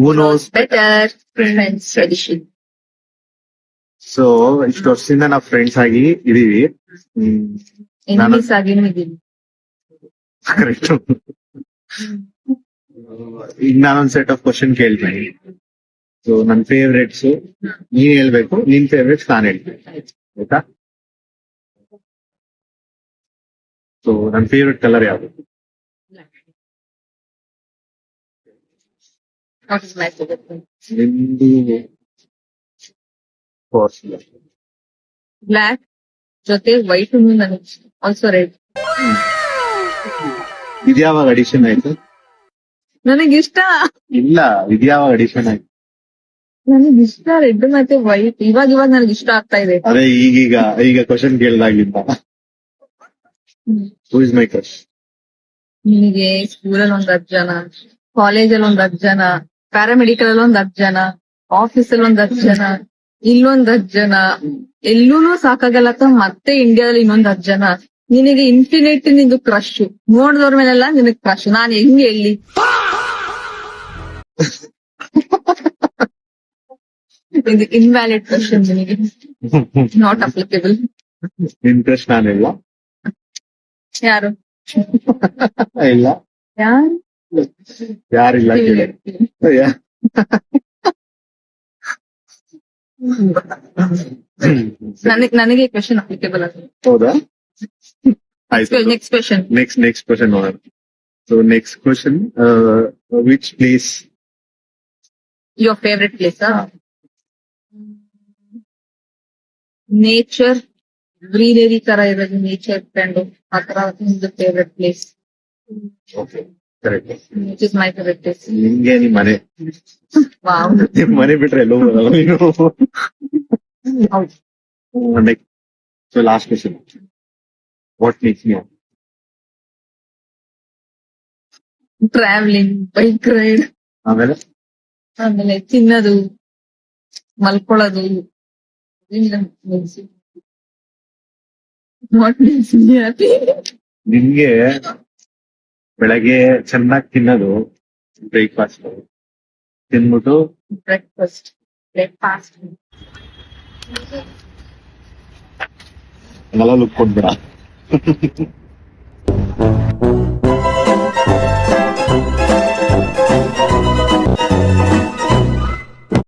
ಹೂ knows better friends edition. So ಇಷ್ಟು ವರ್ಷದಿಂದ ನಾವು ಫ್ರೆಂಡ್ಸ್ ಆಗಿ ಇದೀವಿ. ಎನಿಮೀಸ್ ಆಗಿನೂ ಇದೀವಿ. ಕರೆಕ್ಟ್. ಈಗ ನಾನೊಂದ್ ಸೆಟ್ ಆಫ್ ಕ್ವಶನ್ ಕೇಳ್ತೀನಿ. ಸೊ ನನ್ ಫೇವ್ರೇಟ್ಸ್ ನೀನ್ ಹೇಳ್ಬೇಕು, ನಿನ್ ಫೇವ್ರೇಟ್ಸ್ ನಾನ್ ಹೇಳ್ತೀನಿ, ಆಯ್ತಾ? ಸೊ ನನ್ ಫೇವ್ರೇಟ್ ಕಲರ್ ಯಾವುದು? What is my favorite one? ನಿಮ್ದು ಬ್ಲ್ಯಾಕ್ ಜೊತೆ ವೈಟ್ ನನಗೆ ಆಲ್ಸೋ ರೆಡ್. ಇದ್ಯಾವಾಗ ಅಡಿಷನ್ ಆಯ್ತು? ನನಗಿಷ್ಟ. ಇಲ್ಲ, ಇದ್ಯಾವಾಗ ಅಡಿಷನ್ ಆಯ್ತು? ನನಗಿಷ್ಟ ರೆಡ್ ಮತ್ತೆ ವೈಟ್. ಇವಾಗ ನನಗೆ ಇಷ್ಟ ಆಗ್ತಾ ಇದೆ. ಅದೇ ಈಗ ಕ್ವಶನ್ ಕೇಳಿದಾಗಿಂದ. Who is my crush? ನಿನಗೆ ಸ್ಕೂಲಲ್ಲಿ ಒಂದ್ 10 ಜನ, ಕಾಲೇಜಲ್ಲಿ ಒಂದ್ 10 ಜನ, ಪ್ಯಾರಾಮೆಡಿಕಲ್ ಅಲ್ಲಿ ಒಂದ್ 10 ಜನ, ಆಫೀಸಲ್ಲಿ ಒಂದ್ 10 ಜನ, ಇಲ್ಲೊಂದ್ 10 ಜನ, ಎಲ್ಲೂನು ಸಾಕಾಗಲ್ಲತ್ತ ಮತ್ತೆ ಇಂಡಿಯಾದಲ್ಲಿ ಇನ್ನೊಂದ್ 10 ಜನ. ನಿನಗೆ ಇನ್ಫಿನಿಟ್ ನಿಂದು ಕ್ರಶ್. ನೋಡಿದವ್ರ ಮೇಲೆಲ್ಲ ನಿನಗ್ ಕ್ರಶ್. ನಾನ್ ಹೆಂಗ್ ಹೇಳಿ? ಇದು ಇನ್ವ್ಯಾಲಿಡ್ ಕ್ವಶನ್. ನಿನಗೆ ನಾಟ್ ಅಪ್ಲಿಕೇಬಲ್. ನಿನ್ ಕ್ರಶ್ ನಾನಿಲ್ಲ. ಯಾರು? ಇಲ್ಲ, ಯಾರು? ಯಾರಿಲ್ಲ ಕೇಳಿ. ನನಗೆ ಕ್ವಶನ್ ಅಪ್ಲಿಕೇಬಲ್ ಆಗಿದೆ. ಹೌದಾ? ಆಯ್ತು, ನೆಕ್ಸ್ಟ್ ಕ್ವಶನ್. ನೆಕ್ಸ್ಟ್ ಕ್ವಶನ್ ನೋಡೋಣ. So next question, which place your favourite place? Nature, greenery ತರ ಇರೋದು, ನೇಚರ್ ಫ್ರೆಂಡ್ ಆತರ ನಿಮ್ದು favourite place? Okay, correct. Which is my favourite place? ನಿಮ್ಗೆ ನಿಮ್ ಮನೆ. ವಾವ್. ನಿಮ್ ಮನೆ ಬಿಟ್ರೆ ಎಲ್ಲೋ ಹೋಗಲ್ಲ ನೀನು. So last question, what makes me happy? Travelling, bike ride, ಆಮೇಲೆ ತಿನ್ನೋದು, ಮಲ್ಕೊಳ್ಳೋದು. What makes me happy? ನಿಮ್ಗೆ ಬೆಳಗ್ಗೆ ಚೆನ್ನಾಗಿ ತಿನ್ನೋದು, ಬ್ರೇಕ್ಫಾಸ್ಟ್ ತಿನ್ಬಿಟ್ಟು ಬ್ರೇಕ್ಫಾಸ್ಟ್ ಎಲ್ಲ ಲುಕ್ ಕೊಟ್ಬಿಡ.